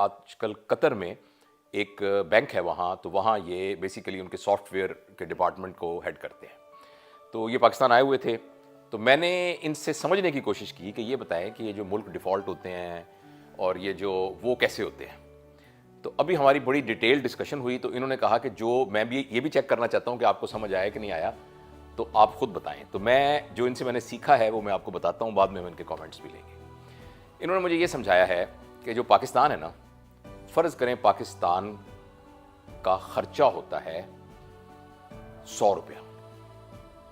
آج کل قطر میں ایک بینک ہے وہاں، تو وہاں یہ بیسیکلی ان کے سافٹ ویئر کے ڈپارٹمنٹ کو ہیڈ کرتے ہیں. تو یہ پاکستان آئے ہوئے تھے، تو میں نے ان سے سمجھنے کی کوشش کی کہ یہ بتائیں کہ یہ جو ملک ڈیفالٹ ہوتے ہیں اور یہ جو وہ کیسے ہوتے ہیں. تو ابھی ہماری بڑی ڈیٹیل ڈسکشن ہوئی، تو انہوں نے کہا کہ جو میں بھی یہ بھی چیک کرنا چاہتا ہوں کہ آپ کو سمجھ آیا کہ نہیں آیا، تو آپ خود بتائیں. تو میں جو ان سے میں نے سیکھا ہے وہ میں آپ کو بتاتا ہوں، بعد میں ان کے کامنٹس بھی لیں گے. انہوں نے مجھے یہ سمجھایا ہے کہ جو پاکستان ہے نا، فرض کریں پاکستان کا خرچہ ہوتا ہے 100 روپیہ،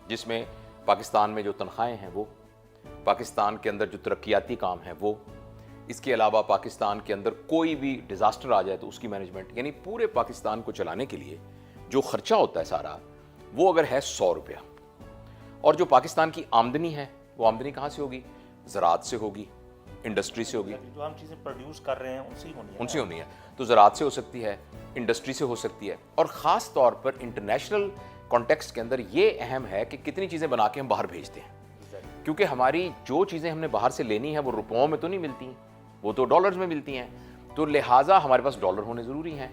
جس میں پاکستان میں جو تنخواہیں ہیں وہ، پاکستان کے اندر جو ترقیاتی کام ہیں وہ، اس کے علاوہ پاکستان کے اندر کوئی بھی ڈیزاسٹر آ جائے تو اس کی مینجمنٹ، یعنی پورے پاکستان کو چلانے کے لیے جو خرچہ ہوتا ہے سارا، وہ اگر ہے 100 روپیہ. اور جو پاکستان کی آمدنی ہے، وہ آمدنی کہاں سے ہوگی؟ زراعت سے ہوگی، انڈسٹری سے ہوگی، جو ہم چیزیں پروڈیوس کر رہے ہیں ان سے ہونی ہے. تو زراعت سے ہو سکتی ہے، انڈسٹری سے ہو سکتی ہے، اور خاص طور پر انٹرنیشنل کانٹیکسٹ کے اندر یہ اہم ہے کہ کتنی چیزیں بنا کے ہم باہر بھیجتے ہیں. کیونکہ ہماری جو چیزیں ہم نے باہر سے لینی ہیں وہ روپوں میں تو نہیں ملتی ہیں، وہ تو ڈالرز میں ملتی ہیں. تو لہٰذا ہمارے پاس ڈالر ہونے ضروری ہیں.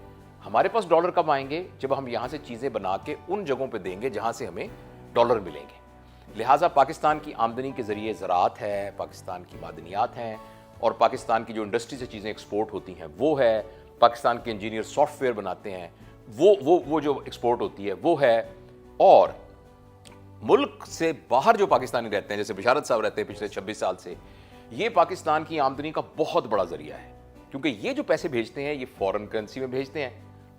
ہمارے پاس ڈالر کب آئیں گے؟ جب ہم یہاں سے چیزیں بنا کے ان جگہوں پہ دیں گے جہاں سے ہمیں ڈالر ملیں گے. لہٰذا پاکستان کی آمدنی کے ذریعے زراعت ہے، پاکستان کی معدنیات ہیں، اور پاکستان کی جو انڈسٹری سے چیزیں ایکسپورٹ ہوتی ہیں وہ ہے، پاکستان کے انجینئر سافٹ ویئر بناتے ہیں وہ جو ایکسپورٹ ہوتی ہے وہ ہے. اور ملک سے باہر جو پاکستانی رہتے ہیں، جیسے بشارت صاحب رہتے ہیں پچھلے 26 سال سے، یہ پاکستان کی آمدنی کا بہت بڑا ذریعہ ہے. کیونکہ یہ جو پیسے بھیجتے ہیں یہ فورن کرنسی میں بھیجتے ہیں،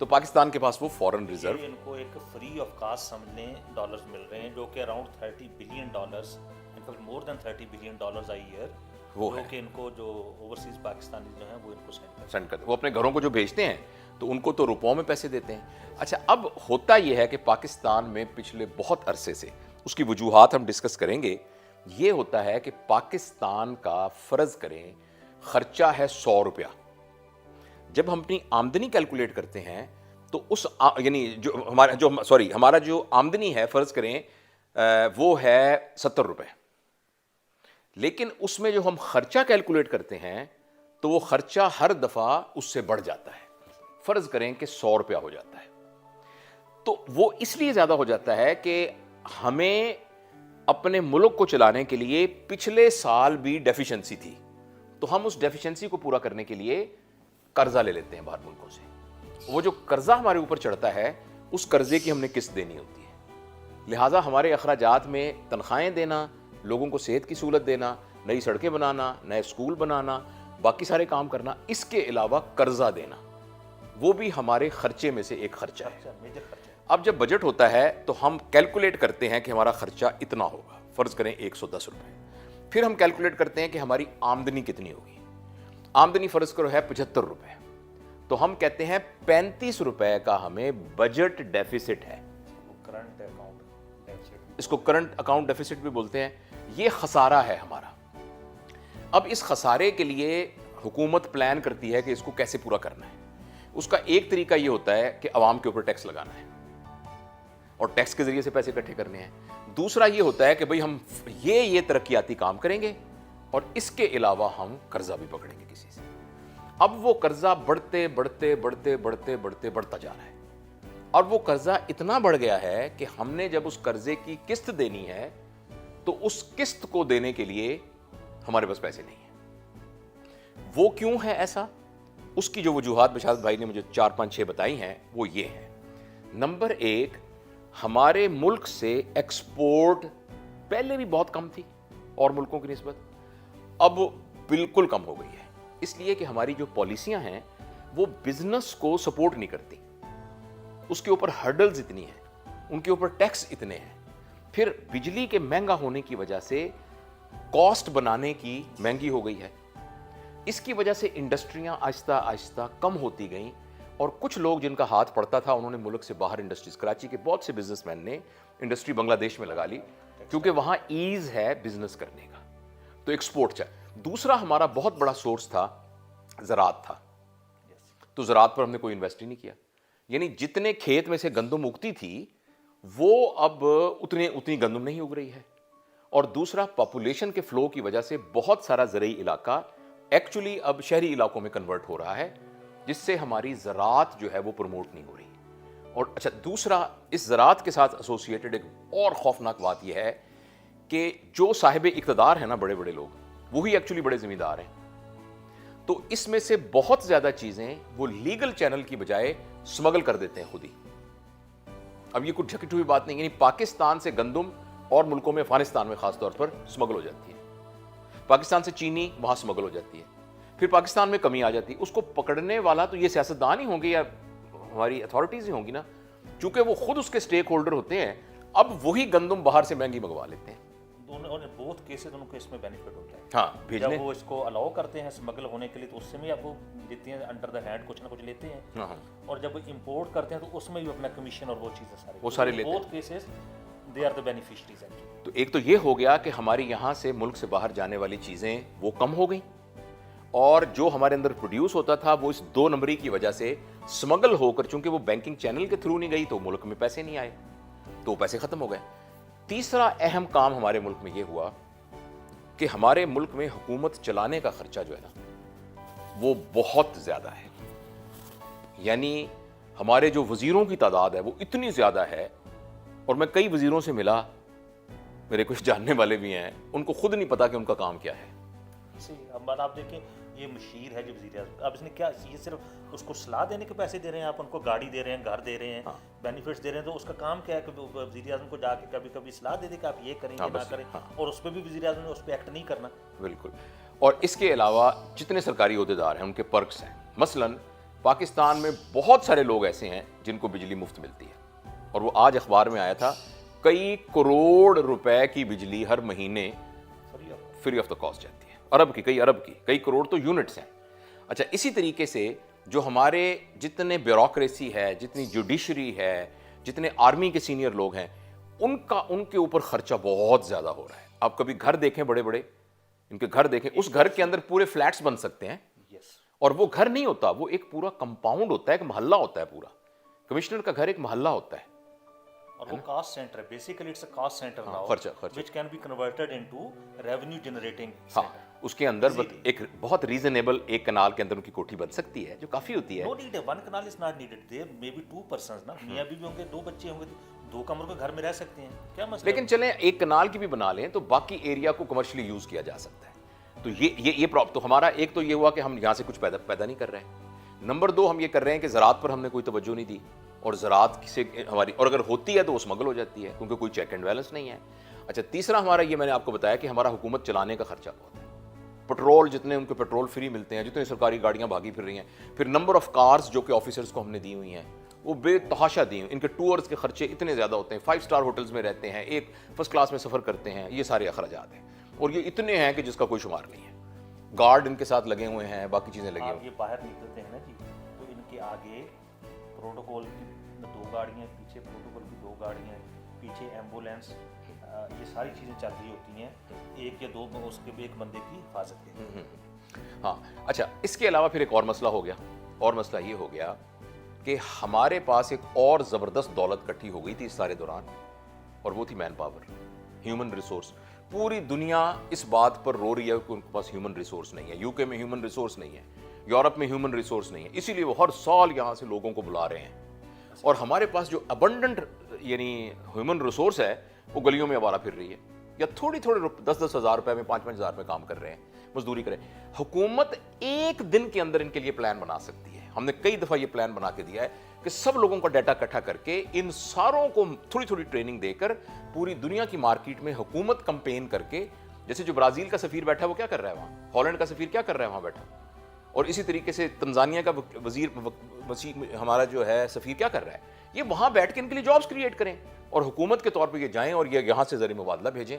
تو پاکستان کے پاس وہ فورن ریزرو، ان کو ایک فری آف کاسٹ سمجھ لیں ڈالرز مل رہے ہیں، جو کہ around 30 billion dollars, in fact more than 30 billion dollars a year, وہ کہ ان کو جو اوورسیز پاکستانی جو ہیں وہ ان کو سینڈ کرتے ہیں. وہ اپنے گھروں کو جو بھیجتے ہیں تو ان کو تو روپوں میں پیسے دیتے ہیں. اچھا، اب ہوتا یہ ہے کہ پاکستان میں پچھلے بہت عرصے سے، اس کی وجوہات ہم ڈسکس کریں گے، یہ ہوتا ہے کہ پاکستان کا فرض کریں خرچہ ہے 100 روپیہ. جب ہم اپنی آمدنی کیلکولیٹ کرتے ہیں تو اس یعنی ہمارا جو آمدنی ہے فرض کریں وہ ہے 70 روپے، لیکن اس میں جو ہم خرچہ کیلکولیٹ کرتے ہیں تو وہ خرچہ ہر دفعہ اس سے بڑھ جاتا ہے. فرض کریں کہ 100 روپیہ ہو جاتا ہے، تو وہ اس لیے زیادہ ہو جاتا ہے کہ ہمیں اپنے ملک کو چلانے کے لیے پچھلے سال بھی ڈیفیشنسی تھی، تو ہم اس ڈیفیشنسی کو پورا کرنے کے لیے قرضہ لے لیتے ہیں باہر ملکوں سے. وہ جو قرضہ ہمارے اوپر چڑھتا ہے اس قرضے کی ہم نے قسط دینی ہوتی ہے. لہٰذا ہمارے اخراجات میں تنخواہیں دینا، لوگوں کو صحت کی سہولت دینا، نئی سڑکیں بنانا، نئے اسکول بنانا، باقی سارے کام کرنا، اس کے علاوہ قرضہ دینا، وہ بھی ہمارے خرچے میں سے ایک خرچہ ہے. اب جب بجٹ ہوتا ہے تو ہم کیلکولیٹ کرتے ہیں کہ ہمارا خرچہ اتنا ہوگا، فرض کریں 110 روپے. پھر ہم کیلکولیٹ کرتے ہیں کہ ہماری آمدنی کتنی ہوگی. آمدنی فرض کرو ہے 75 روپے، تو ہم کہتے ہیں 35 روپے کا ہمیں بجٹ ڈیفیسٹ ہے. اس کو کرنٹ اکاؤنٹ ڈیفیسٹ بھی بولتے ہیں. یہ خسارہ ہے ہمارا. اب اس خسارے کے لیے حکومت پلان کرتی ہے کہ اس کو کیسے پورا کرنا ہے. اس کا ایک طریقہ یہ ہوتا ہے کہ عوام کے اوپر ٹیکس لگانا ہے اور ٹیکس کے ذریعے سے پیسے اکٹھے کرنے ہیں. دوسرا یہ ہوتا ہے کہ بھئی ہم یہ ترقیاتی کام کریں گے اور اس کے علاوہ ہم قرضہ بھی پکڑیں گے کسی سے. اب وہ قرضہ بڑھتے بڑھتے بڑھتے بڑھتے بڑھتے بڑھتا جا رہا ہے، اور وہ قرضہ اتنا بڑھ گیا ہے کہ ہم نے جب اس قرضے کی قسط دینی ہے تو اس قسط کو دینے کے لیے ہمارے پاس پیسے نہیں ہیں. وہ کیوں ہے ایسا؟ اس کی جو وجوہات بشارت بھائی نے مجھے 4 5 6 بتائی ہیں وہ یہ ہیں. نمبر 1، ہمارے ملک سے ایکسپورٹ پہلے بھی بہت کم تھی اور ملکوں کی نسبت، اب بالکل کم ہو گئی ہے. اس لیے کہ ہماری جو پالیسیاں ہیں وہ بزنس کو سپورٹ نہیں کرتی. اس کے اوپر ہرڈلز اتنی ہیں، ان کے اوپر ٹیکس اتنے ہیں. پھر بجلی کے مہنگا ہونے کی وجہ سے کاسٹ بنانے کی مہنگی ہو گئی ہے. اس کی وجہ سے انڈسٹریاں آہستہ آہستہ کم ہوتی گئیں، اور کچھ لوگ جن کا ہاتھ پڑتا تھا انہوں نے ملک سے باہر انڈسٹریز، کراچی کے بہت سے بزنس مین نے انڈسٹری بنگلہ دیش میں لگا لی کیونکہ وہاں ایز ہے بزنس کرنے کا، تو ایکسپورٹ چاہے. دوسرا ہمارا بہت بڑا سورس تھا زراعت تھا، تو زراعت پر ہم نے کوئی انویسٹ ہی نہیں کیا. یعنی جتنے کھیت میں سے گندم اگتی تھی وہ اب اتنی گندم نہیں اگ رہی ہے. اور دوسرا پاپولیشن کے فلو کی وجہ سے بہت سارا زرعی علاقہ ایکچولی اب شہری علاقوں میں کنورٹ ہو رہا ہے، جس سے ہماری زراعت جو ہے وہ پروموٹ نہیں ہو رہی. اور اچھا دوسرا اس زراعت کے ساتھ ایسوسیٹڈ ایک اور خوفناک بات یہ ہے کہ جو صاحب اقتدار ہیں نا بڑے بڑے لوگ وہی ایکچولی بڑے ذمہ دار ہیں. تو اس میں سے بہت زیادہ چیزیں وہ لیگل چینل کی بجائے سمگل کر دیتے ہیں خود ہی. اب یہ کوئی ڈھکی ہوئی بات نہیں, یعنی پاکستان سے گندم اور ملکوں میں افغانستان میں خاص طور پر سمگل ہو جاتی ہے, پاکستان سے چینی وہاں سمگل ہو جاتی ہے, پھر پاکستان میں کمی آ جاتی ہے. اس کو پکڑنے والا تو یہ سیاستدان ہی ہوں گے یا ہماری اتھارٹیز ہی ہوں گی نا, چونکہ وہ خود اس کے سٹیک ہولڈر ہوتے ہیں. اب وہی گندم باہر سے مہنگی منگوا لیتے ہیں. بہت کیسز ان کو اس میں بینیفٹ ہوتا ہے. ہاں بھیجنے جب وہ اس کو الاؤ کرتے ہیں اسمگل ہونے کے لیے تو اس سے بھی اب وہ لیتے ہیں انڈر دا ہینڈ کچھ نہ کچھ لیتے ہیں, اور جب وہ امپورٹ کرتے ہیں تو اس میں بھی اپنا کمیشن اور وہ چیزیں سارے لیتے ہیں. بہت cases they are the beneficiaries. تو ایک تو یہ ہو گیا کہ ہماری یہاں سے ملک سے باہر جانے والی چیزیں وہ کم ہو گئیں, اور جو ہمارے اندر پروڈیوس ہوتا تھا وہ اس 2 نمبری کی وجہ سے سمگل ہو کر, چونکہ وہ بینکنگ چینل کے تھرو نہیں گئی تو ملک میں پیسے نہیں آئے, تو پیسے ختم ہو گئے. تیسرا اہم کام ہمارے ملک میں یہ ہوا کہ ہمارے ملک میں حکومت چلانے کا خرچہ جو ہے نا وہ بہت زیادہ ہے. یعنی ہمارے جو وزیروں کی تعداد ہے وہ اتنی زیادہ ہے, اور میں کئی وزیروں سے ملا, میرے کچھ جاننے والے بھی ہیں, ان کو خود نہیں پتا کہ ان کا کام کیا ہے. اب آپ دیکھیں یہ مشیر ہے جو وزیر اعظم, اب اس نے کیا, یہ صرف اس کو صلاح دینے کے پیسے دے رہے ہیں, آپ ان کو گاڑی دے رہے ہیں, گھر دے رہے ہیں, بینیفٹس دے رہے ہیں, تو اس کا کام کیا ہے کہ وزیر اعظم کو جا کے کبھی کبھی صلاح دے دے کہ آپ یہ کریں یہ نہ کریں, اور اس پہ بھی وزیر اعظم نے اس پہ ایکٹ نہیں کرنا. بالکل. اور اس کے علاوہ جتنے سرکاری عہدیدار ہیں ان کے پرکس ہیں. مثلا پاکستان میں بہت سارے لوگ ایسے ہیں جن کو بجلی مفت ملتی ہے, اور وہ آج اخبار میں آیا تھا کئی کروڑ روپے کی بجلی ہر مہینے فری آف دا کاسٹ جاتی ہے. ارب کی کئی کروڑ تو یونٹس ہیں. اچھا اسی طریقے سے جو ہمارے جتنے بیوروکریسی ہے, جتنی جوڈیشری ہے, جتنے آرمی کے سینئر لوگ ہیں, ان کے اوپر خرچہ بہت زیادہ ہو رہا ہے. آپ کبھی گھر دیکھیں بڑے بڑے, ان کے گھر دیکھیں, اس گھر کے اندر پورے فلیٹس بن سکتے ہیں, اور وہ گھر نہیں ہوتا, وہ ایک پورا کمپاؤنڈ ہوتا ہے, ایک محلہ ہوتا ہے پورا. کمشنر کا گھر ایک محلہ ہوتا ہے, اور وہ کاسٹ سینٹر ہے. Basically it's a cost centre now which can be converted into revenue generating center. اس کے اندر ایک بہت ریزنیبل ایک کنال کے اندر ان کی کوٹھی بن سکتی ہے جو کافی ہوتی ہے. No need, one canal is not needed. There may be 2 persons نا, میاں بیوی ہوں گے, 2 بچے ہوں گے, 2 کمروں کے گھر میں رہ سکتے ہیں, کیا مسئلہ. لیکن چلیں ایک کنال کی بھی بنا لیں تو باقی ایریا کو کمرشلی یوز کیا جا سکتا ہے. تو یہ تو ہمارا ایک تو یہ ہوا کہ ہم یہاں سے کچھ پیدا نہیں کر رہے ہیں. نمبر 2 ہم یہ کر رہے ہیں کہ زراعت پر ہم نے کوئی توجہ نہیں دی, اور زراعت سے ہماری, اور اگر ہوتی ہے تو وہ اسمگل ہو جاتی ہے کیونکہ کوئی چیک اینڈ بیلنس نہیں ہے. اچھا تیسرا ہمارا یہ میں نے آپ کو بتایا کہ ہمارا حکومت چلانے کا خرچہ بہت ہے. پٹرول جتنے ان کو پٹرول فری ملتے ہیں, جتنے سرکاری گاڑیاں بھاگی پھر رہی ہیں, پھر نمبر آف کارز جو کہ آفیسرز کو ہم نے دی ہوئی ہیں وہ بے تحاشا دی ہیں. ان کے ٹورز کے خرچے اتنے زیادہ ہوتے ہیں, 5 اسٹار ہوٹلز میں رہتے ہیں, ایک فرسٹ کلاس میں سفر کرتے ہیں, یہ سارے اخراجات ہیں, اور یہ اتنے ہیں کہ جس کا کوئی شمار نہیں ہے. گارڈ ان کے ساتھ لگے ہوئے ہیں, باقی چیزیں لگی ہوئی ہیں. یہ باہر نکلتے ہیں نا جی, تو ان کے آگے پروٹوکول کی 2 گاڑیاں, پیچھے پروٹوکول کی 2 گاڑیاں, پیچھے ایمبولینس, یہ ساری چیزیں چل رہی ہوتی ہیں, 1 یا 2 اس کے ایک بندے کی حفاظت کے. ہاں اچھا اس کے علاوہ پھر ایک اور مسئلہ ہو گیا, اور مسئلہ یہ ہو گیا کہ ہمارے پاس ایک اور زبردست دولت کٹھی ہو گئی تھی اس سارے دوران, اور وہ تھی مین پاور, ہیومن ریسورس. پوری دنیا اس بات پر رو رہی ہے کہ ان کے پاس ہیومن ریسورس نہیں ہے. یو کے میں ہیومن ریسورس نہیں ہے, یورپ میں ہیومن ریسورس نہیں ہے, اسی لیے وہ ہر سال یہاں سے لوگوں کو بلا رہے ہیں. اور ہمارے پاس جو ابنڈنٹ یعنی ہیومن ریسورس ہے وہ گلیوں میں آوارہ پھر رہی ہے, یا تھوڑے 10-10 ہزار روپے میں 5-5 ہزار روپے کام کر رہے ہیں, مزدوری کریں. حکومت ایک دن کے اندر ان کے لیے پلان بنا سکتی ہے. ہم نے کئی دفعہ یہ پلان بنا کے دیا ہے کہ سب لوگوں کا ڈیٹا اکٹھا کر کے ان ساروں کو تھوڑی ٹریننگ دے کر پوری دنیا کی مارکیٹ میں حکومت کمپین کر کے, جیسے جو برازیل کا سفیر بیٹھا ہے وہ کیا کر رہا ہے وہاں, ہالینڈ کا سفیر کیا کر رہا ہے وہاں بیٹھا, اور اسی طریقے سے تنزانیہ کا ہمارا جو ہے سفیر کیا کر رہا ہے, یہ وہاں بیٹھ کے ان کے لیے جابس کریٹ کریں, اور حکومت کے طور پہ یہ جائیں اور یہ یہاں سے زرعی مبادلہ بھیجیں,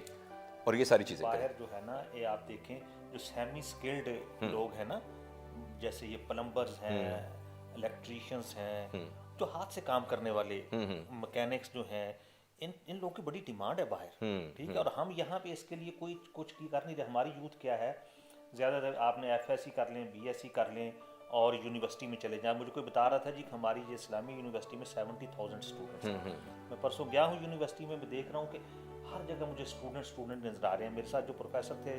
اور یہ ساری چیزیں کریں. باہر جو ہے نا, یہ آپ دیکھیں جو سیمی اسکلڈ لوگ ہیں نا, جیسے یہ پلمبرز ہیں, الیکٹریشینس ہیں, جو ہاتھ سے کام کرنے والے مکینکس جو ہیں, ان لوگوں کی بڑی ڈیمانڈ ہے باہر, ٹھیک ہے. اور ہم یہاں پہ اس کے لیے کوئی کچھ کر نہیں رہے. ہماری یوتھ کیا ہے, زیادہ تر آپ نے ایف ایس سی کر لیں, بی ایس سی کر لیں, اور یونیورسٹی میں چلے جائیں. مجھے کوئی بتا رہا تھا جی کہ ہماری یہ اسلامی یونیورسٹی میں 70,000 اسٹوڈنٹس ہیں. میں پرسوں گیا ہوں یونیورسٹی میں, میں دیکھ رہا ہوں کہ ہر جگہ مجھے اسٹوڈنٹ نظر آ رہے ہیں. میرے ساتھ جو پروفیسر تھے,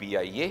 PIA,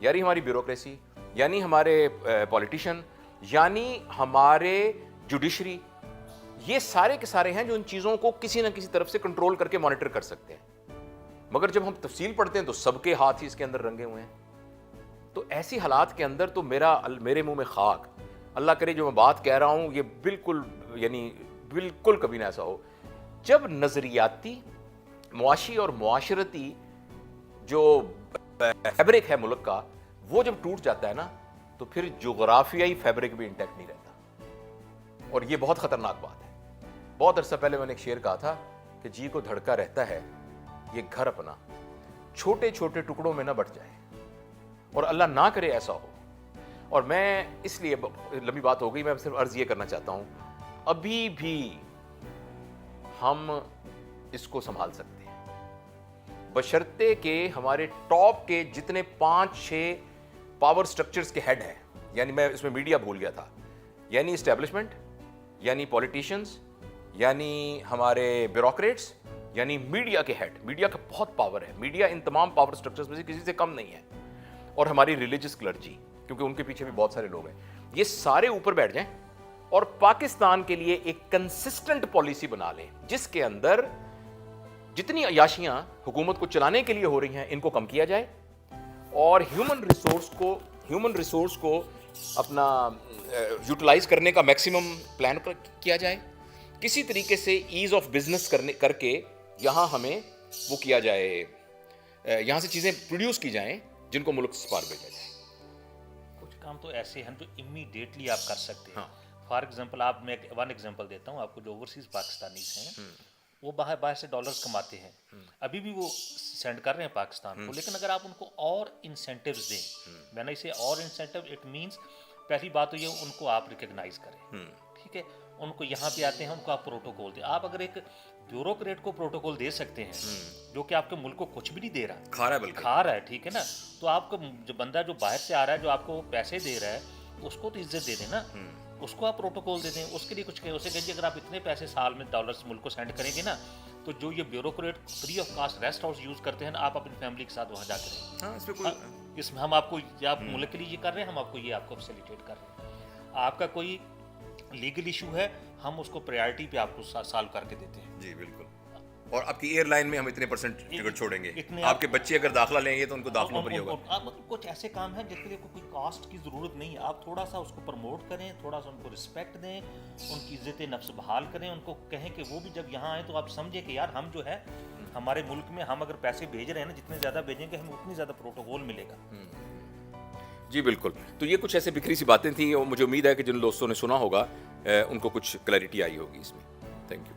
یعنی ہماری بیوروکریسی، یعنی ہمارے پولیٹیشین، یعنی ہمارے جوڈیشری، یہ سارے کے سارے ہیں جو ان چیزوں کو کسی نہ کسی طرف سے کنٹرول کر کے مانیٹر کر سکتے ہیں. مگر جب ہم تفصیل پڑھتے ہیں تو سب کے ہاتھ ہی اس کے اندر رنگے ہوئے ہیں. تو ایسی حالات کے اندر تو میرے منہ میں خاک. اللہ کرے جو میں بات کہہ رہا ہوں یہ بالکل یعنی بالکل کبھی نہ ایسا ہو. جب نظریاتی، معاشی اور معاشرتی جو فیبرک ہے ملک کا وہ جب ٹوٹ جاتا ہے نا تو پھر جغرافیائی فیبرک بھی انٹیکٹ نہیں رہتا. اور یہ بہت خطرناک بات ہے. بہت عرصہ پہلے میں نے ایک شعر کہا تھا کہ جی کو دھڑکا رہتا ہے یہ گھر اپنا، چھوٹے چھوٹے ٹکڑوں میں نہ بٹ جائے. اور اللہ نہ کرے ایسا ہو. اور میں اس لیے لمبی بات ہو گئی، میں صرف عرض یہ کرنا چاہتا ہوں ابھی بھی ہم اس کو سنبھال سکتے ہیں بشرطے کہ ہمارے ٹاپ کے جتنے 5-6 پاور سٹرکچرز کے ہیڈ ہیں، یعنی میں اس میں میڈیا بھول گیا تھا، یعنی اسٹیبلشمنٹ، یعنی پولیٹیشینز، یعنی ہمارے بیوروکریٹس، یعنی میڈیا کے ہیڈ. میڈیا کا بہت پاور ہے. میڈیا ان تمام پاور سٹرکچرز میں سے کسی سے کم نہیں ہے. اور ہماری ریلیجس کلرجی، کیونکہ ان کے پیچھے بھی بہت سارے لوگ ہیں. یہ سارے اوپر بیٹھ جائیں اور پاکستان کے لیے ایک کنسسٹنٹ پالیسی بنا لیں جس کے اندر جتنی عیاشیاں حکومت کو چلانے کے لیے ہو رہی ہیں ان کو کم کیا جائے اور ہیومن ریسورس کو اپنا یوٹیلائز کرنے کا میکسیمم پلان کیا جائے. کسی طریقے سے ایز آف بزنس کر کے یہاں ہمیں وہ کیا جائے، یہاں سے چیزیں پروڈیوس کی جائیں جن کو ملک سے پار بھیجا جائے. کچھ کام تو ایسے ہیں جو امیڈیٹلی آپ کر سکتے ہیں. فار ایگزامپل آپ میں ون ایگزامپل دیتا ہوں آپ کو. جو اوورسیز پاکستانیز ہیں وہ باہر سے ڈالرز کماتے ہیں، ابھی بھی وہ سینڈ کر رہے ہیں پاکستان کو، لیکن اگر آپ ان کو اور انسینٹیوز دیں، میں نے اسے اور انسینٹیو، اٹ مینس پہلی بات تو یہ ان کو آپ ریکگنائز کریں. ٹھیک ہے، ان کو یہاں پہ آتے ہیں ان کو آپ پروٹوکول دیں. آپ اگر ایک بیوروکریٹ کو پروٹوکول دے سکتے ہیں جو کہ آپ کے ملک کو کچھ بھی نہیں دے رہا، کھا رہا ہے، ٹھیک ہے نا، تو آپ کو جو بندہ جو باہر سے آ رہا ہے جو آپ کو پیسے دے رہا ہے اس کو تو عزت دے دیں نا، اس کو آپ پروٹوکول دے دیں. اس کے لیے کچھ اسے کہیں اگر آپ اتنے پیسے سال میں ڈالرز ملک کو سینڈ کریں گے نا تو جو یہ bureaucrat free of cost rest house use کرتے ہیں نا، آپ اپنی فیملی کے ساتھ وہاں جا کریں. اس میں ہم آپ کو آپ ملک کے لیے یہ کر رہے ہیں، ہم آپ کو یہ آپ کو فیسیلیٹیٹ کر رہے ہیں. آپ کا کوئی لیگل ایشو ہے ہم اس کو پریارٹی پہ آپ کو سالو کر کے دیتے ہیں. جی بالکل. اور آپ کی ایئر لائن میں ہم اتنے پرسنٹ ٹکٹ چھوڑیں گے. آپ کے بچے اگر داخلہ لیں گے تو ان کو داخلوں پر ہی ہوگا. کچھ ایسے کام ہیں جس کے لیے کوئی کاسٹ کی ضرورت نہیں ہے. آپ تھوڑا سا اس کو پروموٹ کریں، تھوڑا سا ان کو رسپیکٹ دیں، ان کی عزت نفس بحال کریں، ان کو کہیں کہ وہ بھی جب یہاں آئیں تو آپ سمجھیں کہ یار ہم جو ہے ہمارے ملک میں ہم اگر پیسے بھیج رہے ہیں نا، جتنے زیادہ بھیجیں گے ہمیں اتنی زیادہ پروٹوکول ملے گا. جی بالکل. تو یہ کچھ ایسے بکھری سی باتیں تھیں اور مجھے امید ہے کہ جن دوستوں نے سنا ہوگا ان کو کچھ کلیئرٹی آئی ہوگی اس میں. Thank you.